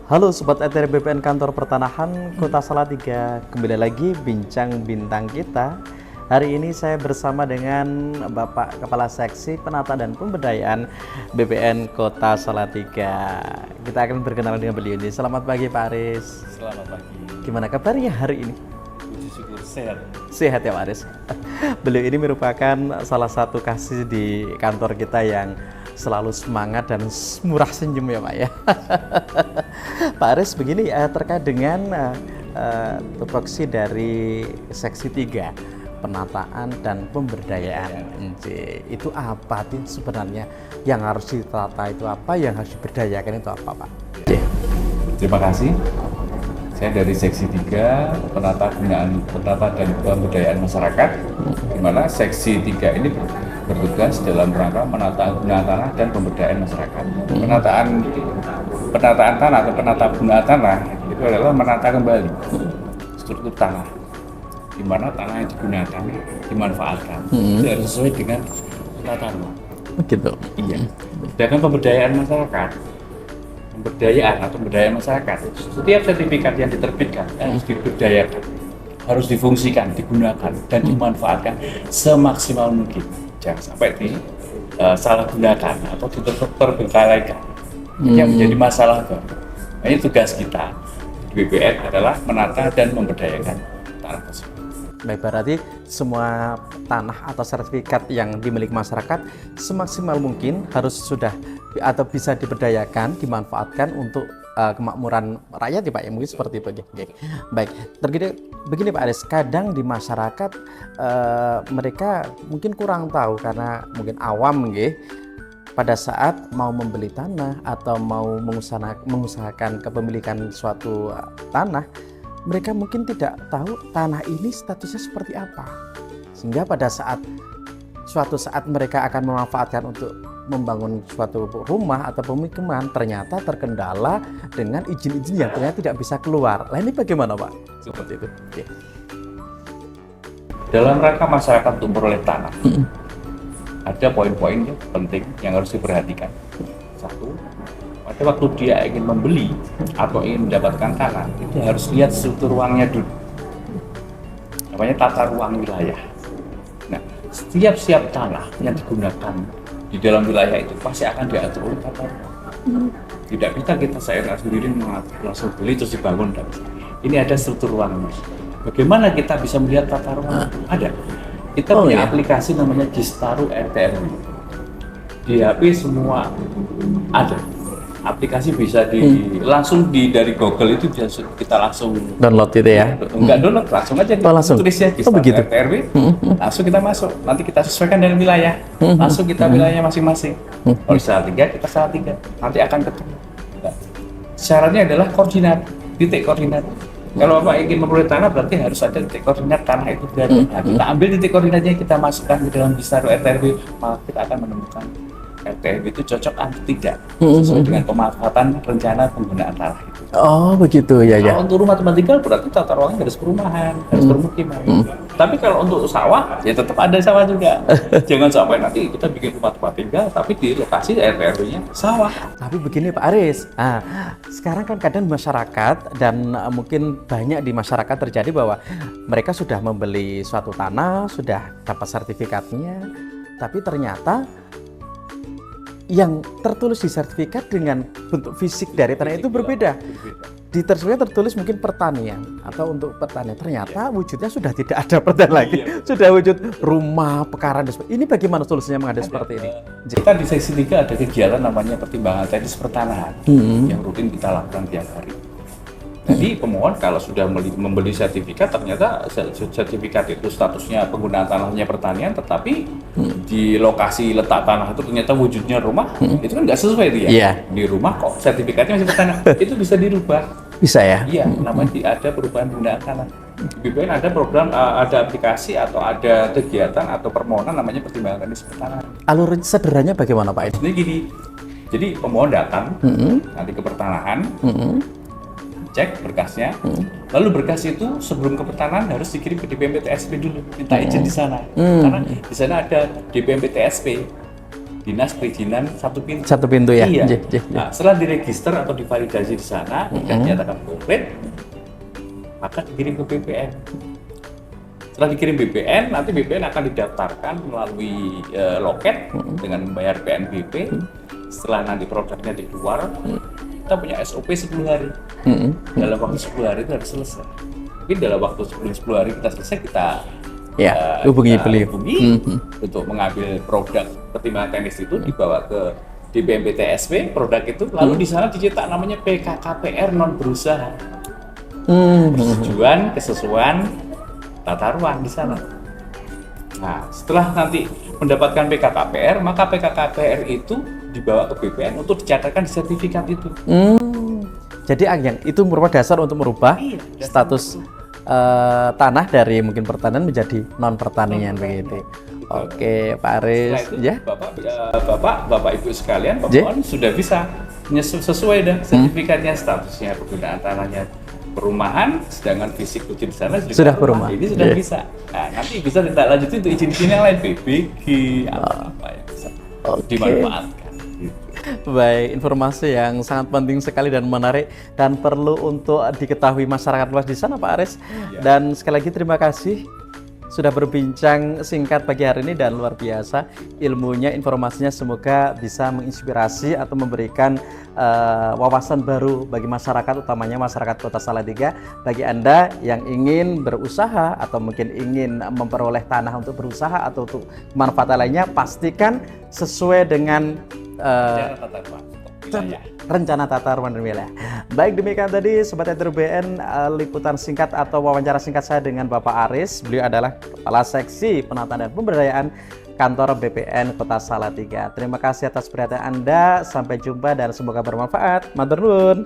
Halo Sobat ETR BPN Kantor Pertanahan Kota Salatiga. Kembali lagi bincang bintang kita. Hari ini saya bersama dengan Bapak Kepala Seksi Penata dan Pemberdayaan BPN Kota Salatiga. Kita akan berkenalan dengan beliau ini. Selamat pagi Pak Aris. Selamat pagi. Gimana kabarnya hari ini? Puji syukur sehat. Sehat ya Pak Aris. Beliau ini merupakan salah satu kasih di kantor kita yang selalu semangat dan murah senyum ya Pak ya. Pak Aris, begini terkait dengan tupoksi dari seksi 3 penataan dan pemberdayaan. Itu apa sih sebenarnya yang harus ditata, itu apa yang harus diberdayakan, itu apa Pak? Terima kasih. Saya dari seksi 3 penata dan pemberdayaan masyarakat, di mana seksi 3 ini bertugas dalam rangka menata guna tanah dan pemberdayaan masyarakat. Penataan tanah atau penata guna tanah itu adalah menata kembali struktur tanah, di mana tanah yang digunakan, dimanfaatkan, itu harus sesuai dengan tata ruang. Begitu. Iya. Sedangkan pemberdayaan masyarakat, pemberdayaan masyarakat, setiap sertifikat yang diterbitkan harus diberdayakan, harus difungsikan, digunakan, dan dimanfaatkan semaksimal mungkin. Jangan sampai salah gunakan atau terbengkalaikan. Ini yang menjadi masalah baru. Ini tugas kita di BPN adalah menata dan memberdayakan tanah tersebut. Baik, berarti semua tanah atau sertifikat yang dimiliki masyarakat semaksimal mungkin harus sudah atau bisa diberdayakan, dimanfaatkan untuk kemakmuran rakyat ya Pak ya, mungkin seperti itu. Baik, begini Pak Aris, kadang di masyarakat mereka mungkin kurang tahu karena mungkin awam pada saat mau membeli tanah atau mau mengusahakan kepemilikan suatu tanah, mereka mungkin tidak tahu tanah ini statusnya seperti apa, sehingga pada suatu saat mereka akan memanfaatkan untuk membangun suatu rumah atau pemukiman, ternyata terkendala dengan izin-izin yang ternyata tidak bisa keluar. Nah ini bagaimana Pak? Seperti itu. Oke. Dalam rangka masyarakat untuk memperoleh tanah, ada poin-poin penting yang harus diperhatikan. Satu, pada waktu dia ingin membeli atau ingin mendapatkan tanah, itu harus lihat struktur ruangnya dulu. Namanya tata ruang wilayah. Nah, setiap tanah yang digunakan di dalam wilayah itu pasti akan diatur oleh tata ruang. Tidak bisa kita seenak sendiri langsung beli terus dibangun. Ini ada struktur ruangnya. Bagaimana kita bisa melihat tata ruang? Ada. Kita punya aplikasi namanya Gistaru RTRW. Di HP semua ada. Aplikasi bisa dari Google itu bisa kita langsung download itu ya? Enggak download, langsung aja tulisnya Gistaru RTRW, langsung kita masuk. Nanti kita sesuaikan dengan wilayah, langsung kita wilayahnya masing-masing. Kalau Salatiga, kita Salatiga, nanti akan ketemu. Nah, syaratnya adalah titik koordinat. Kalau Bapak ingin memperoleh tanah, berarti harus ada titik koordinat tanah itu berada. Nah, kita ambil titik koordinatnya, kita masukkan ke dalam Gistaru RTRW, maka kita akan menemukan RTRW itu cocok atau tidak sesuai dengan pemanfaatan rencana penggunaan tanah itu. Oh begitu ya ya. Kalau untuk rumah tempat tinggal berarti tata ruangnya harus perumahan, harus permukiman. Tapi kalau untuk sawah ya tetap ada sawah juga. Jangan sampai nanti kita bikin rumah tempat tinggal tapi di lokasi RTRW-nya sawah. Tapi begini Pak Aris, sekarang kan kadang masyarakat dan mungkin banyak di masyarakat terjadi bahwa mereka sudah membeli suatu tanah, sudah dapat sertifikatnya, tapi ternyata yang tertulis di sertifikat dengan bentuk fisik dari tanah itu berbeda. Di sertifikat tertulis mungkin pertanian atau untuk pertanian, ternyata wujudnya sudah tidak ada pertanian lagi, sudah wujud rumah, pekaran. Ini bagaimana solusinya menghadapi seperti ini? Kita di seksi 3 ada kegiatan namanya pertimbangan teknis pertanahan yang rutin kita lakukan tiap hari. Jadi pemohon kalau sudah membeli sertifikat, ternyata sertifikat itu statusnya penggunaan tanahnya pertanian, tetapi di lokasi letak tanah itu ternyata wujudnya rumah, itu kan nggak sesuai itu ya. Yeah. Di rumah kok sertifikatnya masih pertanian, itu bisa dirubah. Bisa ya? Iya, namanya ada perubahan penggunaan tanah. Di BPN ada program, ada aplikasi atau ada kegiatan atau permohonan namanya pertimbangan teknis pertanahan. Alur sederhananya bagaimana Pak? Ini gini, jadi pemohon datang nanti ke pertanahan. Cek berkasnya, lalu berkas itu sebelum ke pertanahan harus dikirim ke DPMP TSP dulu, minta izin di sana, karena di sana ada DPMP TSP, dinas perizinan satu pintu. Satu pintu ya. Iya. Jih, jih, jih. Nah, setelah diregister atau divalidasi di sana, dan dinyatakan komplit, maka dikirim ke BPN. Setelah dikirim BPN, nanti BPN akan didaftarkan melalui loket dengan membayar PNBP. Setelah nanti produknya dikeluar, kita punya SOP 10 hari. Dalam waktu 10 hari itu harus selesai. Mungkin dalam waktu sebelum 10 hari kita selesai, kita Ya, hubungi beliau. Untuk mengambil produk pertimbangan teknis itu dibawa ke DPMP TSP produk itu, lalu di sana dicetak namanya PKKPR non berusaha. Persetujuan kesesuaian tata ruang di sana. Nah, setelah nanti mendapatkan PKKPR, maka PKKPR itu dibawa ke BPN untuk dicatatkan di sertifikat itu. Jadi yang itu merupakan dasar untuk merubah Iya, status tanah dari mungkin pertanian menjadi non pertanian begitu. Oke, Pak Aris, Setelah itu, ya. Bapak Ibu sekalian, J? pemohon sudah bisa sesuai dah sertifikatnya, statusnya penggunaan tanahnya perumahan, sedangkan fisik di sana Sudah berumah. Ini sudah Yes. bisa. Nah, nanti bisa ditindaklanjuti untuk izin-izin yang lain, PBG, apa yang bisa dimanfaatkan. Gitu. Baik, informasi yang sangat penting sekali dan menarik dan perlu untuk diketahui masyarakat luas di sana, Pak Aris. Iya. Dan sekali lagi terima kasih sudah berbincang singkat pagi hari ini dan luar biasa ilmunya, informasinya, semoga bisa menginspirasi atau memberikan wawasan baru bagi masyarakat, utamanya masyarakat Kota Salatiga. Bagi Anda yang ingin berusaha atau mungkin ingin memperoleh tanah untuk berusaha atau untuk manfaat lainnya, pastikan sesuai dengan Cara tata ruang wilayah. rencana tata ruang dan wilayah. Baik, demikian tadi Sobat RBN liputan singkat atau wawancara singkat saya dengan Bapak Aris. Beliau adalah Kepala Seksi Penataan dan Pemberdayaan Kantor BPN Kota Salatiga. Terima kasih atas perhatian Anda. Sampai jumpa dan semoga bermanfaat. Matur nuwun.